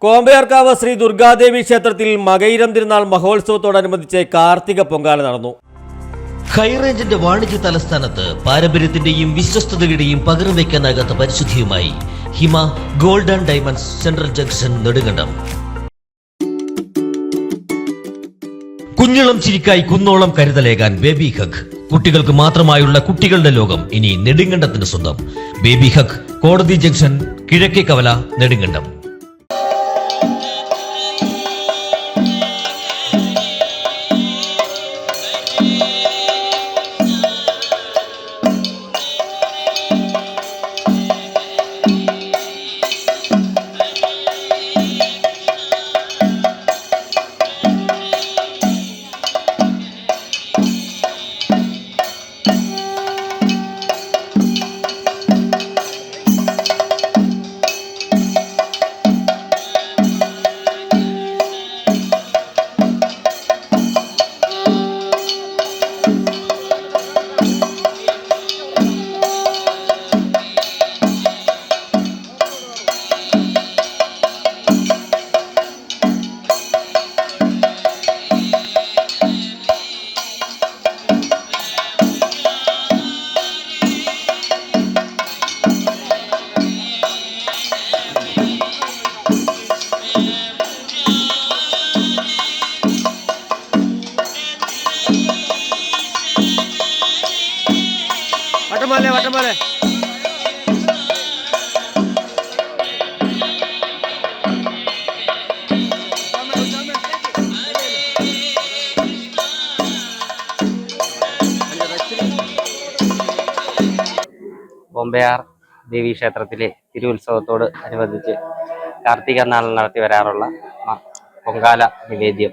കോമ്പയാർക്കാവ് ശ്രീ ദുർഗാദേവി ക്ഷേത്രത്തിൽ മകയിരം തിരുനാൾ മഹോത്സവത്തോടനുബന്ധിച്ച് കാർത്തിക പൊങ്കാല നടന്നു. ഹൈറേഞ്ചിന്റെ വാണിജ്യ തലസ്ഥാനത്ത് പാരമ്പര്യത്തിന്റെയും വിശ്വസ്തതയുടെയും പകരം വയ്ക്കാനാകാത്ത പരിശുദ്ധിയുമായി Hima gold and diamonds central junction Nedumkandam. കുഞ്ഞിളം ചിരിക്കായി കുന്നോളം കരുതലേകാൻ ബേബി ഹഗ്. കുട്ടികൾക്ക് മാത്രമായുള്ള കുട്ടികളുടെ ലോകം ഇനി നെടുങ്കണ്ടത്തിന് സ്വന്തം. ബേബി ഹഗ്, കോടതി ജംഗ്ഷൻ, കിഴക്കേ കവല, നെടുങ്കണ്ടം. വട്ടമാലെ കോമ്പയാർ ദേവി ക്ഷേത്രത്തിലെ തിരുവുത്സവത്തോട് അനുബന്ധിച്ച് കാർത്തിക നാളിൽ നടത്തി വരാറുള്ള പൊങ്കാല നിവേദ്യം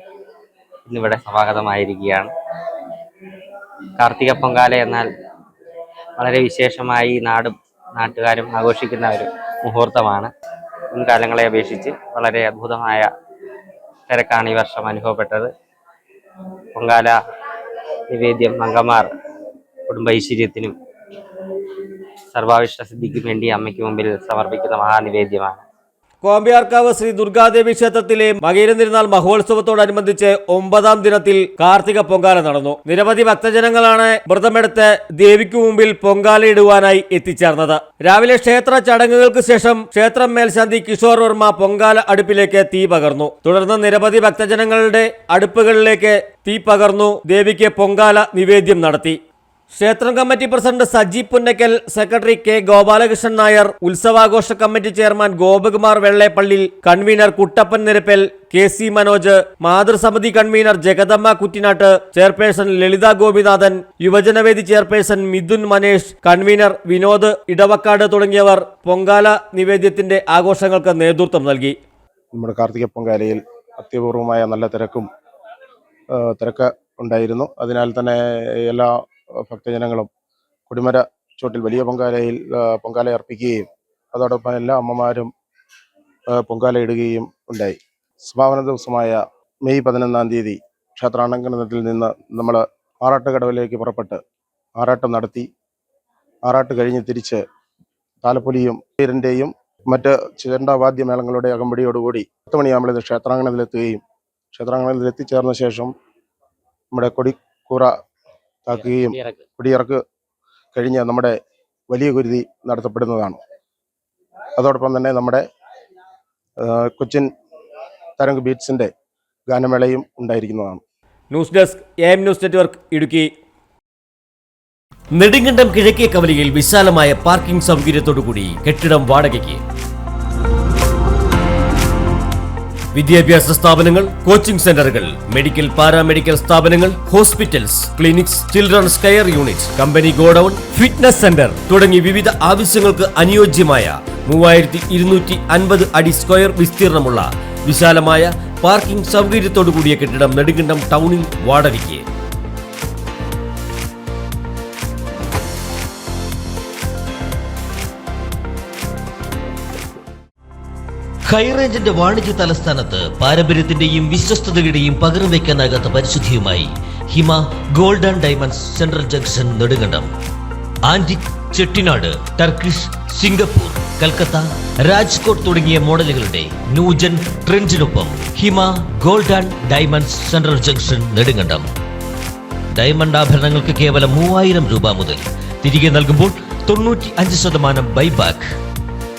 ഇന്നിവിടെ സമാഗതമായിരിക്കുകയാണ്. കാർത്തിക പൊങ്കാല എന്നാൽ വളരെ വിശേഷമായി നാടും നാട്ടുകാരും ആഘോഷിക്കുന്ന ഒരു മുഹൂർത്തമാണ്. മുൻകാലങ്ങളെ അപേക്ഷിച്ച് വളരെ അദ്ഭുതമായ തിരക്കാണ് ഈ വർഷം അനുഭവപ്പെട്ടത്. പൊങ്കാല നിവേദ്യം അംഗമാർ കുടുംബ ഐശ്വര്യത്തിനും സർവാവിഷ്ട സിദ്ധിക്കും വേണ്ടി അമ്മയ്ക്ക് മുമ്പിൽ സമർപ്പിക്കുന്ന മഹാനിവേദ്യമാണ്. കോമ്പയാർക്കാവ് ശ്രീ ദുർഗാദേവി ക്ഷേത്രത്തിലെ മകയിരം തിരുനാൾ മഹോത്സവത്തോടനുബന്ധിച്ച് 9ാം ദിനത്തിൽ കാർത്തിക പൊങ്കാല നടന്നു. നിരവധി ഭക്തജനങ്ങളാണ് വ്രതമെടുത്ത് ദേവിക്കു മുമ്പിൽ പൊങ്കാലയിടുവാനായി എത്തിച്ചേർന്നത്. രാവിലെ ക്ഷേത്ര ചടങ്ങുകൾക്ക് ശേഷം ക്ഷേത്രം മേൽശാന്തി കിഷോർ വർമ്മ പൊങ്കാല അടുപ്പിലേക്ക് തീ പകർന്നു. തുടർന്ന് നിരവധി ഭക്തജനങ്ങളുടെ അടുപ്പുകളിലേക്ക് തീ പകർന്നു ദേവിക്ക് പൊങ്കാല നിവേദ്യം നടത്തി. ക്ഷേത്രം committee president Saji Punnakkal, secretary K Gopalakrishnan Nair, ഉത്സവാഘോഷ committee chairman Gopakumar Vellappally, convener Kuttappan Nirappal, KC Manoj, മാതൃസമിതി കൺവീനർ ജഗദമ്മ കുറ്റിനാട്ട്, ചെയർപേഴ്സൺ ലളിത ഗോപിനാഥൻ, യുവജനവേദി ചെയർപേഴ്സൺ മിഥുൻ മനേഷ്, കൺവീനർ വിനോദ് ഇടവക്കാട് തുടങ്ങിയവർ പൊങ്കാല നിവേദ്യത്തിന്റെ ആഘോഷങ്ങൾക്ക് നേതൃത്വം നൽകി. നമ്മുടെ കാർത്തിക പൊങ്കാലയിൽ അത്യപൂർവമായ നല്ല തിരക്ക് ഉണ്ടായിരുന്നു. അതിനാൽ തന്നെ എല്ലാ ഭക്തജനങ്ങളും കൊടിമര ചോട്ടിൽ വലിയ പൊങ്കാല അർപ്പിക്കുകയും അതോടൊപ്പം എല്ലാ അമ്മമാരും പൊങ്കാല ഇടുകയും ഉണ്ടായി. സമാപന ദിവസമായ മെയ് 11-ാം തീയതി ക്ഷേത്രാങ്കണത്തിൽ നിന്ന് നമ്മൾ ആറാട്ടുകടവിലേക്ക് പുറപ്പെട്ട് ആറാട്ടം നടത്തി. ആറാട്ട് കഴിഞ്ഞ് തിരിച്ച് താലപ്പൊലിയും പേരിൻ്റെയും മറ്റ് ചെണ്ടവാദ്യമേളങ്ങളുടെ അകമ്പടിയോടുകൂടി 10 മണിയാകുമ്പോൾ ക്ഷേത്രാങ്കണത്തിലെത്തുകയും ക്ഷേത്രാങ്കണത്തിൽ എത്തിച്ചേർന്ന ശേഷം നമ്മുടെ കൊടിക്കൂറ താക്കുകയും കൊടിയിറക്ക് കഴിഞ്ഞ് നമ്മുടെ വലിയ കുരുതി നടത്തപ്പെടുന്നതാണ്. അതോടൊപ്പം തന്നെ നമ്മുടെ കൊച്ചിൻ തരംഗ് ബീറ്റ്സിന്റെ ഗാനമേളയും ഉണ്ടായിരിക്കുന്നതാണ്. News desk AM news network, Idukki. Nedumkandam കിഴക്കേ കവലയിൽ വിശാലമായ പാർക്കിംഗ് സൗകര്യത്തോടുകൂടി കെട്ടിടം വാടകയ്ക്ക്. വിദ്യാഭ്യാസ സ്ഥാപനങ്ങൾ, കോച്ചിംഗ് സെന്ററുകൾ, മെഡിക്കൽ പാരാമെഡിക്കൽ സ്ഥാപനങ്ങൾ, hospitals, clinics, children's care unit, company godown, fitness centre തുടങ്ങി വിവിധ ആവശ്യങ്ങൾക്ക് അനുയോജ്യമായ 3250 അടി സ്ക്വയർ വിസ്തീർണമുള്ള വിശാലമായ പാർക്കിംഗ് സൗകര്യത്തോടുകൂടിയ കെട്ടിടം നെടുങ്കണ്ടം ടൗണിൽ വാടകയ്ക്ക്. ഹൈറേഞ്ചിന്റെ വാണിജ്യ തലസ്ഥാനത്ത് പാരമ്പര്യത്തിന്റെയും വിശ്വസ്തതയുടെയും പകരം വയ്ക്കാനാകാത്ത പരിശുദ്ധിയുമായി Hima gold and diamonds central junction Nedumkandam. Antique, Chettinad, Turkish, Singapore, Calcutta, Rajkot തുടങ്ങിയ മോഡലുകളുടെ ന്യൂജൻ ട്രെൻഡിനൊപ്പം Hima gold and diamonds central junction Nedumkandam. Diamond ആഭരണങ്ങൾക്ക് കേവലം 3000 രൂപ മുതൽ, തിരികെ നൽകുമ്പോൾ 95% ബൈബാക്ക്.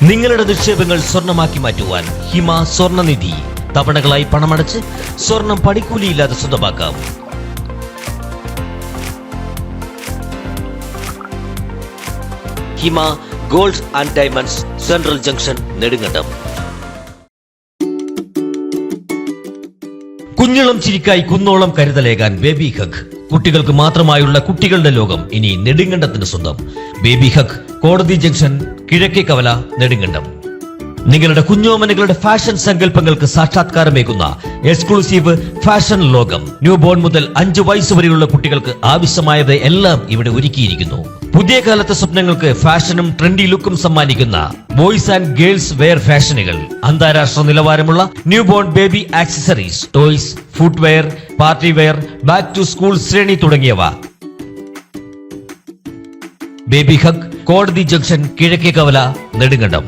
നിങ്ങളുടെ നിക്ഷേപങ്ങൾ സ്വർണമാക്കി മാറ്റുവാൻ ഹിമ സ്വർണനിധി. തവണകളായി പണമടച്ച് സ്വർണം പണിക്കൂലിയില്ലാതെ സ്വന്തമാക്കാം. Hima gold and diamonds central junction Nedumkandam. കുഞ്ഞിളം ചിരിക്കായി കുന്നോളം കരുതലേകാൻ ബേബി ഹഗ്. കുട്ടികൾക്ക് മാത്രമായുള്ള കുട്ടികളുടെ ലോകം ഇനി നെടുങ്കണ്ടത്തിന് സ്വന്തം. ബേബി ഹഗ്, കോടതി ജംഗ്ഷൻ, കിഴക്കേ കവല, നെടുങ്കണ്ടം. നിങ്ങളുടെ കുഞ്ഞോമനകളുടെ ഫാഷൻ സങ്കല്പങ്ങൾക്ക് സാക്ഷാത്കാരമേകുന്ന എക്സ്ക്ലൂസീവ് ഫാഷൻ ലോകം. ന്യൂ ബോൺ മുതൽ 5 വയസ്സ് വരെയുള്ള കുട്ടികൾക്ക് ആവശ്യമായത് എല്ലാം ഇവിടെ ഒരുക്കിയിരിക്കുന്നു. പുതിയ കാലത്തെ സ്വപ്നങ്ങൾക്ക് ഫാഷനും ട്രെൻഡി ലുക്കും സമ്മാനിക്കുന്ന ബോയ്സ് ആൻഡ് ഗേൾസ് വെയർ ഫാഷനുകൾ. അന്താരാഷ്ട്ര നിലവാരമുള്ള newborn baby accessories, toys, footwear, party wear, back to school ശ്രേണി തുടങ്ങിയവ. ബേബി ഹഗ്, കോടതി ജംഗ്ഷൻ, കിഴക്കേ കവല, നെടുങ്കണ്ടം.